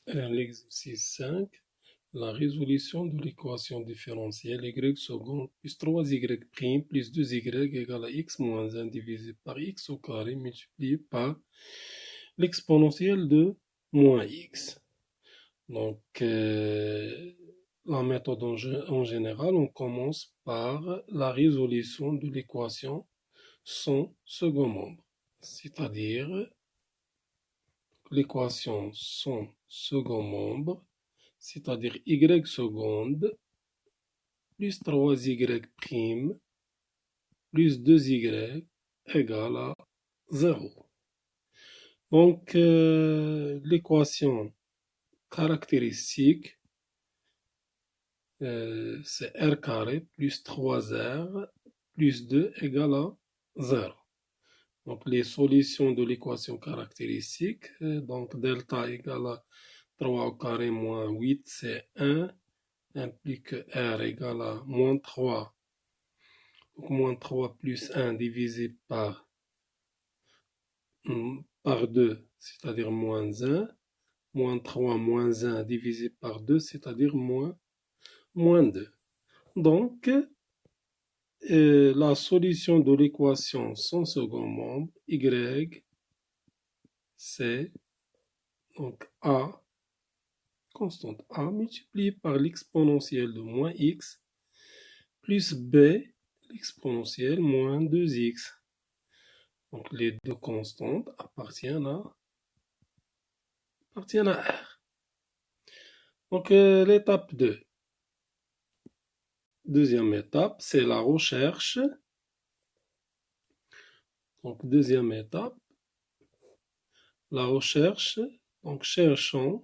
L'exercice 5, la résolution de l'équation différentielle y seconde plus 3y' plus 2y égale à x moins 1 divisé par x au carré multiplié par l'exponentielle de moins x. Donc, la méthode en général, on commence par la résolution de l'équation sans second membre, c'est-à-dire l'équation sans second membre, c'est-à-dire y seconde plus 3y' plus 2y égale à 0. Donc, l'équation caractéristique, c'est r carré plus 3r plus 2 égale à 0. Donc, les solutions de l'équation caractéristique, donc delta égale à 3 au carré moins 8, c'est 1, implique r égale à moins 3. Donc, moins 3 plus 1 divisé par 2, c'est-à-dire moins 1. Moins 3 moins 1 divisé par 2, c'est-à-dire moins 2. Donc, la solution de l'équation sans second membre, y, c'est donc a, constante a, multiplié par l'exponentielle de moins x, plus b, l'exponentielle moins 2x. Donc, les deux constantes appartiennent à R. Donc, l'étape 2. Deuxième étape, c'est la recherche. Donc, deuxième étape, la recherche. Donc, cherchons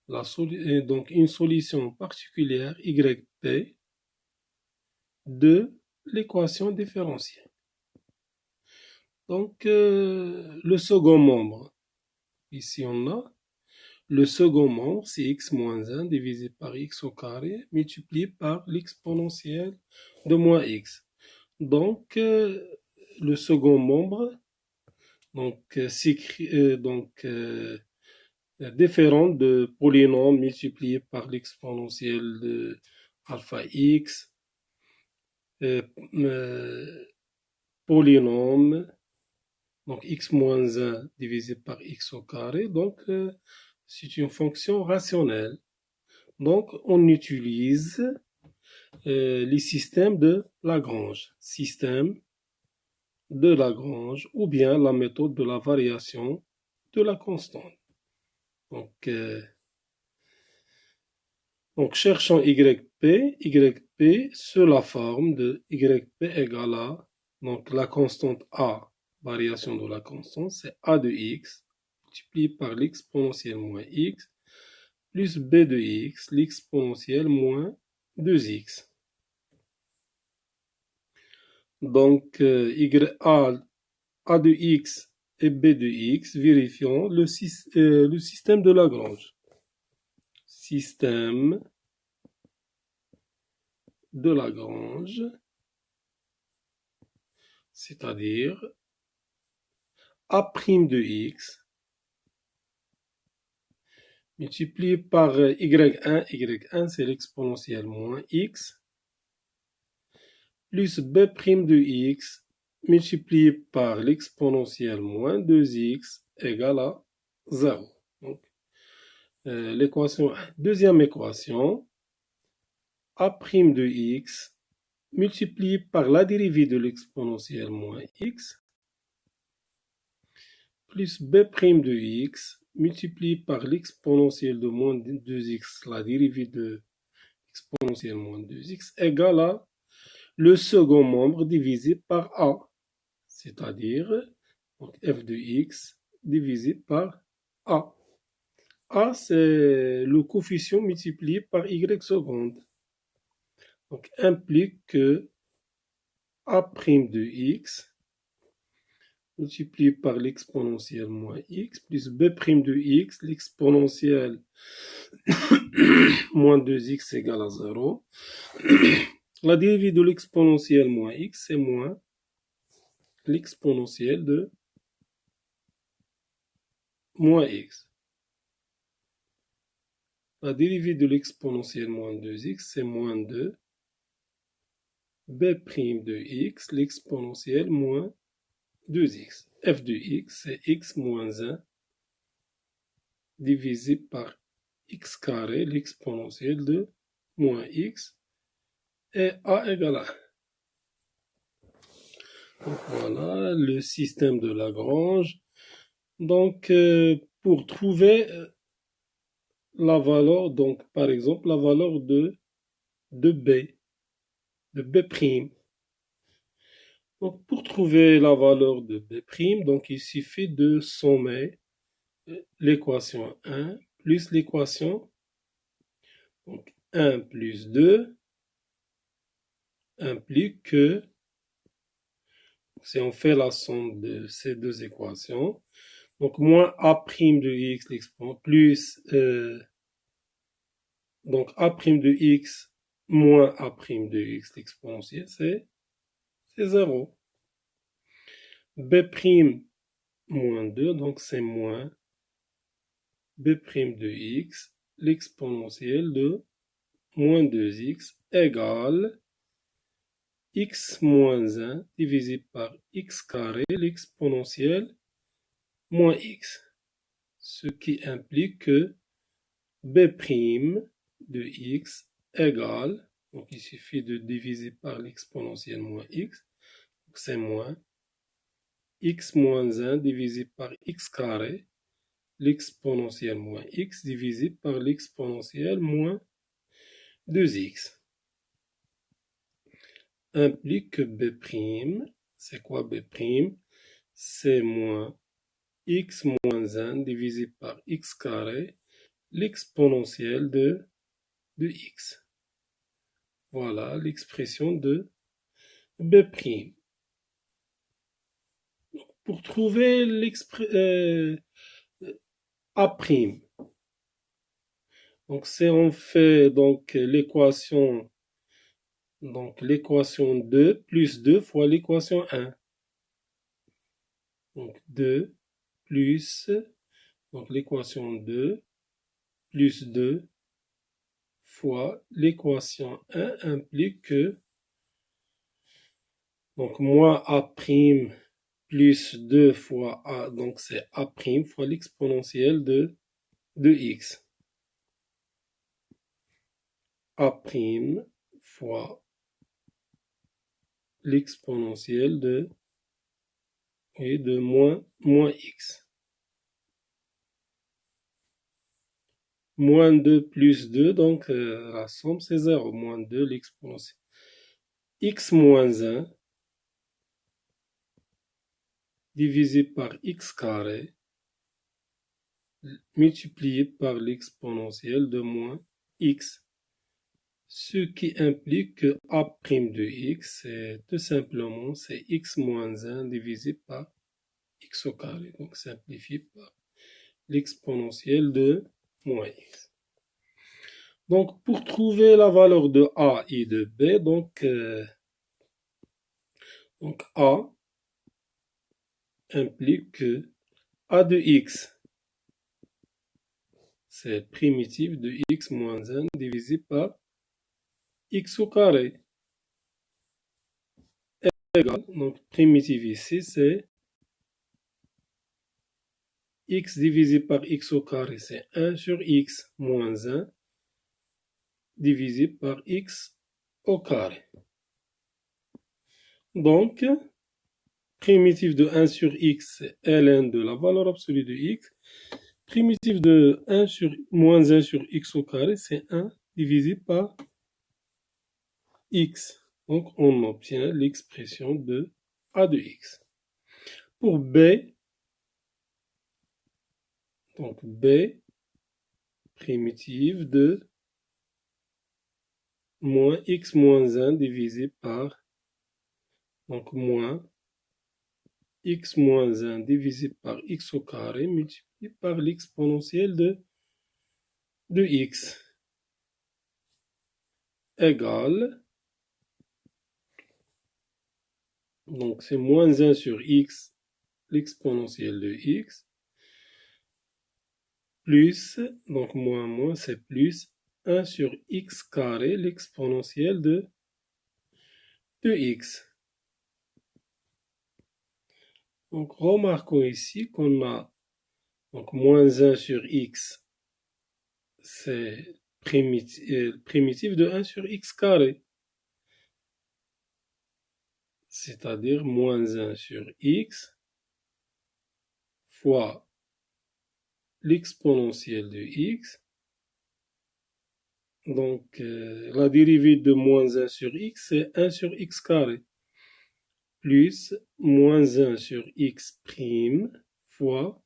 donc une solution particulière, yp, de l'équation différentielle. Donc, le second membre, ici on a le second membre, c'est x moins 1 divisé par x au carré, multiplié par l'exponentielle de moins x. Donc, le second membre, donc, différent de polynôme multiplié par l'exponentielle de alpha x, polynôme, donc x moins 1 divisé par x au carré, donc c'est une fonction rationnelle. Donc on utilise les systèmes de Lagrange, ou bien la méthode de la variation de la constante. Donc cherchons yp sous la forme de yp égale à, donc la constante a, variation de la constante, c'est a de x, multiplié par l'exponentielle moins x, plus b de x, l'exponentielle moins 2x. Donc, a de x et b de x, vérifions le système de Lagrange. Système de Lagrange, c'est-à-dire a' de x multiplié par y1 c'est l'exponentielle moins x, plus b' de x multiplié par l'exponentielle moins 2x égale à 0. Donc, deuxième équation, a' de x multiplié par la dérivée de l'exponentielle moins x, plus b' de x multiplié par l'exponentielle de moins 2x, la dérivée de l'exponentielle moins 2x, égale à le second membre divisé par a, c'est-à-dire f de x divisé par a. A, c'est le coefficient multiplié par y seconde. Donc, implique que a' de x multiplié par l'exponentielle moins x, plus b' de x, l'exponentielle moins 2x égale à 0. La dérivée de l'exponentielle moins x, c'est moins l'exponentielle de moins x. La dérivée de l'exponentielle moins 2x, c'est moins 2 b' de x, l'exponentielle moins 2x. F de x, c'est x moins 1 divisé par x carré, l'exponentielle de moins x, et a égale à 1. Donc voilà le système de Lagrange. Donc pour trouver la valeur, donc par exemple la valeur de b'. Donc pour trouver la valeur de b', donc il suffit de sommer l'équation 1 plus l'équation, donc 1 plus 2 implique que, si on fait la somme de ces deux équations, donc moins a' de x l'exponent plus donc a' de x moins a' de x l'exponentielle, c'est 0. B' moins 2, donc c'est moins b' de x, l'exponentielle de moins 2x égale x moins 1 divisé par x carré, l'exponentielle moins x. Ce qui implique que b' de x égale, donc il suffit de diviser par l'exponentielle moins x, donc c'est moins x moins 1 divisé par x carré, l'exponentielle moins x divisé par l'exponentielle moins 2x. Implique que b', c'est quoi b'? C'est moins x moins 1 divisé par x carré, l'exponentielle de x. Voilà l'expression de b'. Pour trouver a', donc si on fait donc l'équation, donc l'équation 2 plus 2 fois l'équation 1. Donc 2 plus, donc l'équation 2 plus 2 fois l'équation 1 implique que, donc moins a' plus 2 fois a, donc c'est a' fois l'exponentielle de x. A' fois l'exponentielle de moins x. Moins 2 plus 2, donc la somme c'est 0. Moins 2 l'exponentielle. X moins 1 divisé par x carré multiplié par l'exponentielle de moins x. Ce qui implique que a' de x, c'est tout simplement c'est x moins 1 divisé par x au carré. Donc simplifié par l'exponentielle de moins x. Donc pour trouver la valeur de a et de b, donc a implique que a de x, c'est primitif de x moins 1 divisé par x au carré. Égal, donc primitif ici, c'est x divisé par x au carré, c'est 1 sur x moins 1 divisé par x au carré. Donc, primitif de 1 sur x, c'est ln de la valeur absolue de x. Primitif de 1 sur moins 1 sur x au carré, c'est 1 divisé par x. Donc, on obtient l'expression de a de x. Pour b, donc b primitive de moins x moins 1 divisé par, donc moins x moins 1 divisé par x au carré multiplié par l'exponentielle de x égale, donc c'est moins 1 sur x, l'exponentielle de x, plus, donc moins, c'est plus 1 sur x carré, l'exponentielle de x. Donc, remarquons ici qu'on a donc moins 1 sur x, c'est primitif de 1 sur x carré, c'est-à-dire moins 1 sur x fois l'exponentielle de x. Donc, la dérivée de moins 1 sur x, c'est 1 sur x carré, plus moins 1 sur x prime fois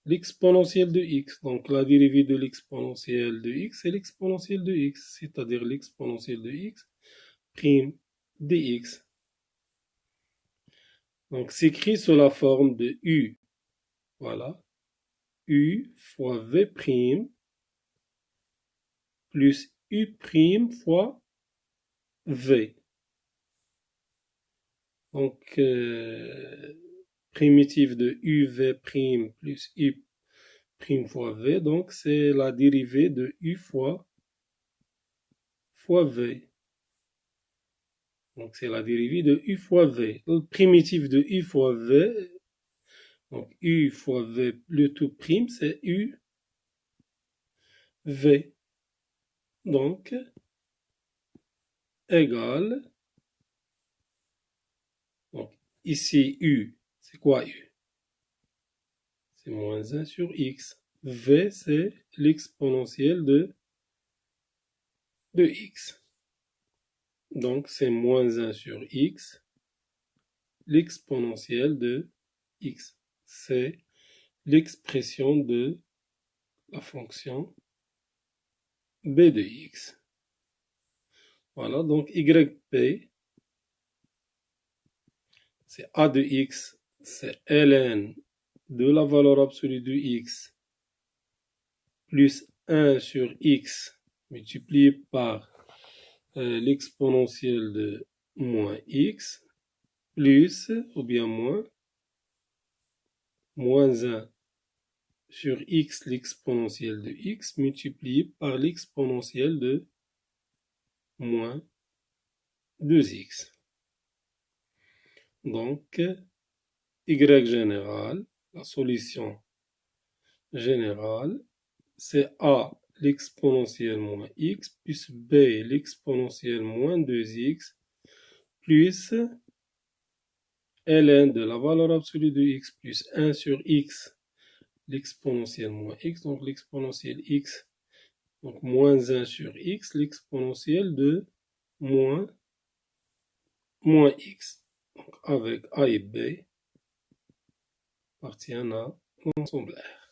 l'exponentielle de x. Donc, la dérivée de l'exponentielle de x, c'est l'exponentielle de x, c'est-à-dire l'exponentielle de x prime dx. Donc, c'est écrit sous la forme de u. Voilà. U fois v prime plus u prime fois v. Donc, primitive de uv prime plus u prime fois v, donc c'est la dérivée de u fois v. Donc c'est la dérivée de u fois v. Le primitif de u fois v, donc u fois v, le tout prime, c'est u v. Donc, égale, donc ici u, c'est quoi u? C'est moins 1 sur x. V, c'est l'exponentielle de x. Donc, c'est moins 1 sur x, l'exponentielle de x. C'est l'expression de la fonction b de x. Voilà, donc yp, c'est a de x, c'est ln de la valeur absolue de x, plus 1 sur x multiplié par l'exponentielle de moins x, plus, ou bien moins 1 sur x, l'exponentielle de x, multiplié par l'exponentielle de moins 2x. Donc, y général, la solution générale, c'est a l'exponentielle moins x plus b l'exponentielle moins 2x plus ln de la valeur absolue de x plus 1 sur x l'exponentielle moins x, donc l'exponentielle x, donc moins 1 sur x, l'exponentielle de moins x. Donc avec a et b appartiennent à l'ensemblaire.